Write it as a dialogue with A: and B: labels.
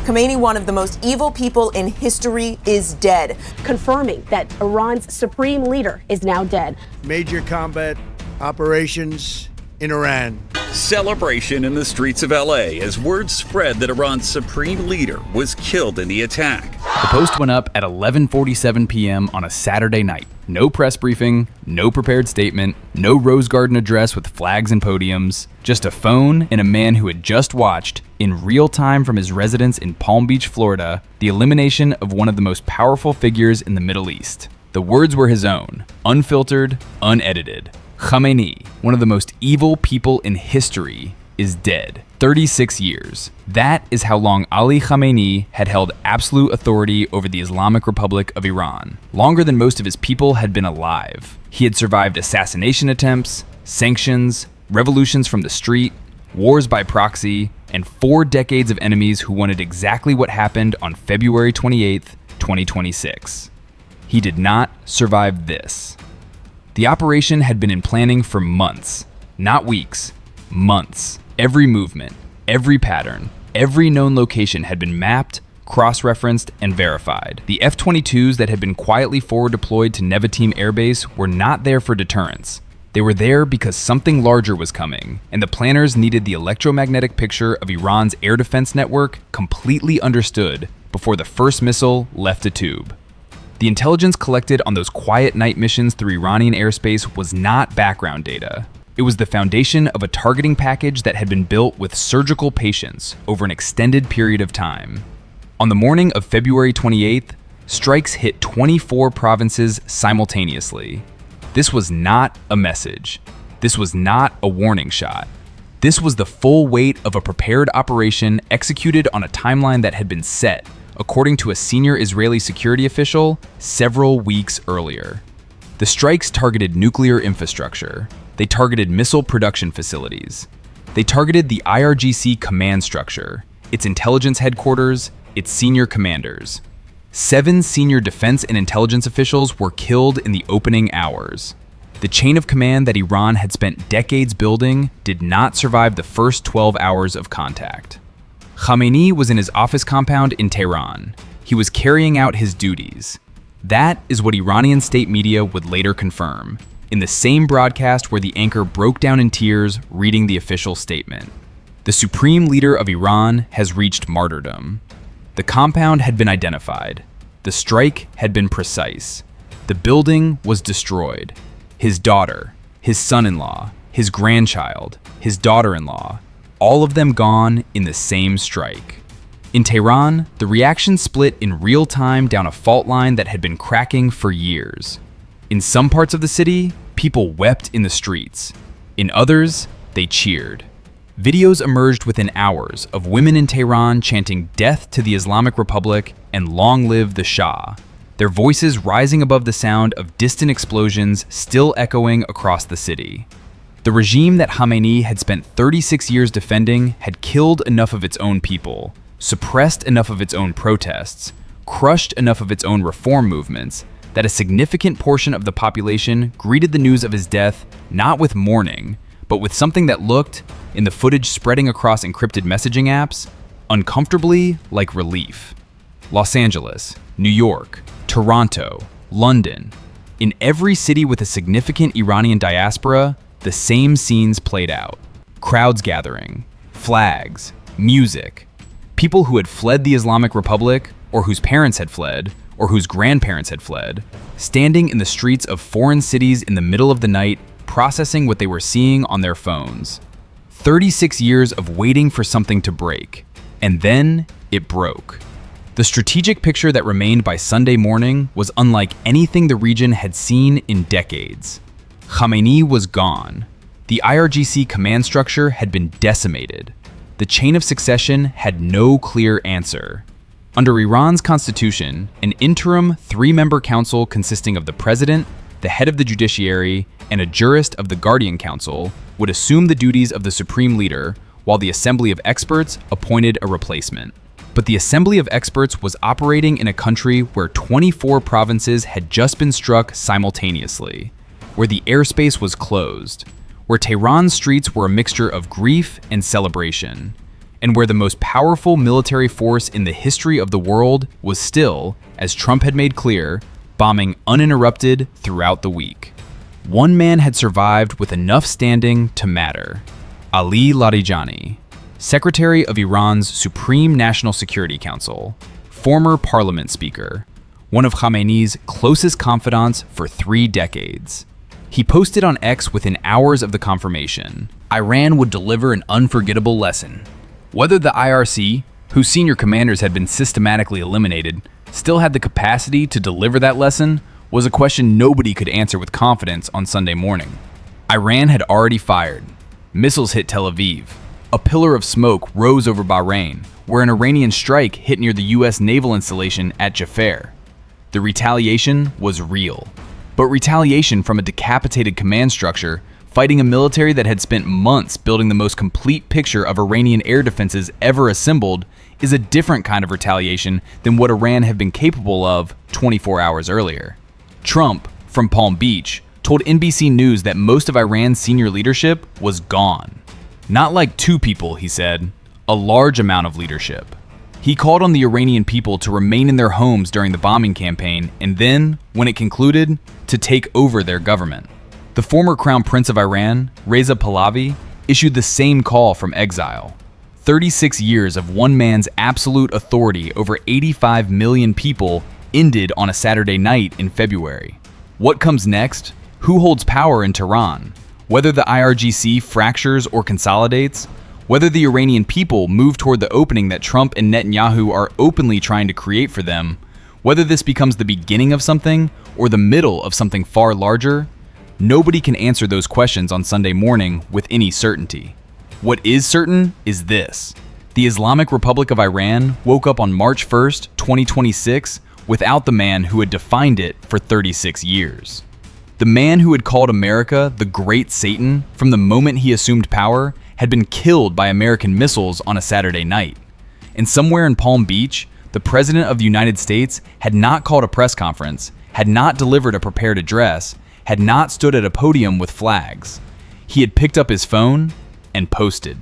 A: Khamenei, one of the most evil people in history, is dead.
B: Confirming that Iran's supreme leader is now dead.
C: Major combat operations in Iran.
D: Celebration in the streets of LA as word spread that Iran's supreme leader was killed in the attack.
E: The post went up at 11:47 p.m. on a Saturday night. No press briefing, no prepared statement, no Rose Garden address with flags and podiums, just a phone and a man who had just watched, in real time from his residence in Palm Beach, Florida, the elimination of one of the most powerful figures in the Middle East. The words were his own, unfiltered, unedited. Khamenei, one of the most evil people in history, is dead. 36 years. That is how long Ali Khamenei had held absolute authority over the Islamic Republic of Iran. Longer than most of his people had been alive. He had survived assassination attempts, sanctions, revolutions from the street, wars by proxy, and 4 decades of enemies who wanted exactly what happened on February 28th, 2026. He did not survive this. The operation had been in planning for months, not weeks, months. Every movement, every pattern, every known location had been mapped, cross-referenced, and verified. The F-22s that had been quietly forward deployed to Nevatim Air Base were not there for deterrence. They were there because something larger was coming, and the planners needed the electromagnetic picture of Iran's air defense network completely understood before the first missile left a tube. The intelligence collected on those quiet night missions through Iranian airspace was not background data. It was the foundation of a targeting package that had been built with surgical patience over an extended period of time. On the morning of February 28th, strikes hit 24 provinces simultaneously. This was not a message. This was not a warning shot. This was the full weight of a prepared operation executed on a timeline that had been set, according to a senior Israeli security official, several weeks earlier. The strikes targeted nuclear infrastructure. They targeted missile production facilities. They targeted the IRGC command structure, its intelligence headquarters, its senior commanders. 7 senior defense and intelligence officials were killed in the opening hours. The chain of command that Iran had spent decades building did not survive the first 12 hours of contact. Khamenei was in his office compound in Tehran. He was carrying out his duties. That is what Iranian state media would later confirm, in the same broadcast where the anchor broke down in tears reading the official statement. The supreme leader of Iran has reached martyrdom. The compound had been identified. The strike had been precise. The building was destroyed. His daughter, his son-in-law, his grandchild, his daughter-in-law, all of them gone in the same strike. In Tehran, the reaction split in real time down a fault line that had been cracking for years. In some parts of the city, people wept in the streets. In others, they cheered. Videos emerged within hours of women in Tehran chanting "Death to the Islamic Republic" and "Long live the Shah," their voices rising above the sound of distant explosions still echoing across the city. The regime that Khamenei had spent 36 years defending had killed enough of its own people, suppressed enough of its own protests, crushed enough of its own reform movements, that a significant portion of the population greeted the news of his death not with mourning, but with something that looked, in the footage spreading across encrypted messaging apps, uncomfortably like relief. Los Angeles, New York, Toronto, London. In every city with a significant Iranian diaspora, the same scenes played out. Crowds gathering, flags, music. People who had fled the Islamic Republic, or whose parents had fled, or whose grandparents had fled, standing in the streets of foreign cities in the middle of the night, processing what they were seeing on their phones. 36 years of waiting for something to break, and then it broke. The strategic picture that remained by Sunday morning was unlike anything the region had seen in decades. Khamenei was gone. The IRGC command structure had been decimated. The chain of succession had no clear answer. Under Iran's constitution, an interim 3-member council consisting of the president, the head of the judiciary, and a jurist of the Guardian Council would assume the duties of the supreme leader, while the Assembly of Experts appointed a replacement. But the Assembly of Experts was operating in a country where 24 provinces had just been struck simultaneously, where the airspace was closed, where Tehran's streets were a mixture of grief and celebration, and where the most powerful military force in the history of the world was still, as Trump had made clear, bombing uninterrupted throughout the week. One man had survived with enough standing to matter: Ali Larijani, Secretary of Iran's Supreme National Security Council, former parliament speaker, one of Khamenei's closest confidants for 3 decades. He posted on X within hours of the confirmation: Iran would deliver an unforgettable lesson. Whether the IRC, whose senior commanders had been systematically eliminated, still had the capacity to deliver that lesson was a question nobody could answer with confidence on Sunday morning. Iran had already fired. Missiles hit Tel Aviv. A pillar of smoke rose over Bahrain, where an Iranian strike hit near the US naval installation at Jafar. The retaliation was real. But retaliation from a decapitated command structure fighting a military that had spent months building the most complete picture of Iranian air defenses ever assembled is a different kind of retaliation than what Iran had been capable of 24 hours earlier. Trump, from Palm Beach, told NBC News that most of Iran's senior leadership was gone. Not like 2 people, he said, a large amount of leadership. He called on the Iranian people to remain in their homes during the bombing campaign and then, when it concluded, to take over their government. The former Crown Prince of Iran, Reza Pahlavi, issued the same call from exile. 36 years of one man's absolute authority over 85 million people ended on a Saturday night in February. What comes next? Who holds power in Tehran? Whether the IRGC fractures or consolidates? Whether the Iranian people move toward the opening that Trump and Netanyahu are openly trying to create for them? Whether this becomes the beginning of something or the middle of something far larger? Nobody can answer those questions on Sunday morning with any certainty. What is certain is this: the Islamic Republic of Iran woke up on March 1st, 2026, without the man who had defined it for 36 years. The man who had called America the Great Satan from the moment he assumed power had been killed by American missiles on a Saturday night. And somewhere in Palm Beach, the President of the United States had not called a press conference, had not delivered a prepared address, had not stood at a podium with flags. He had picked up his phone and posted.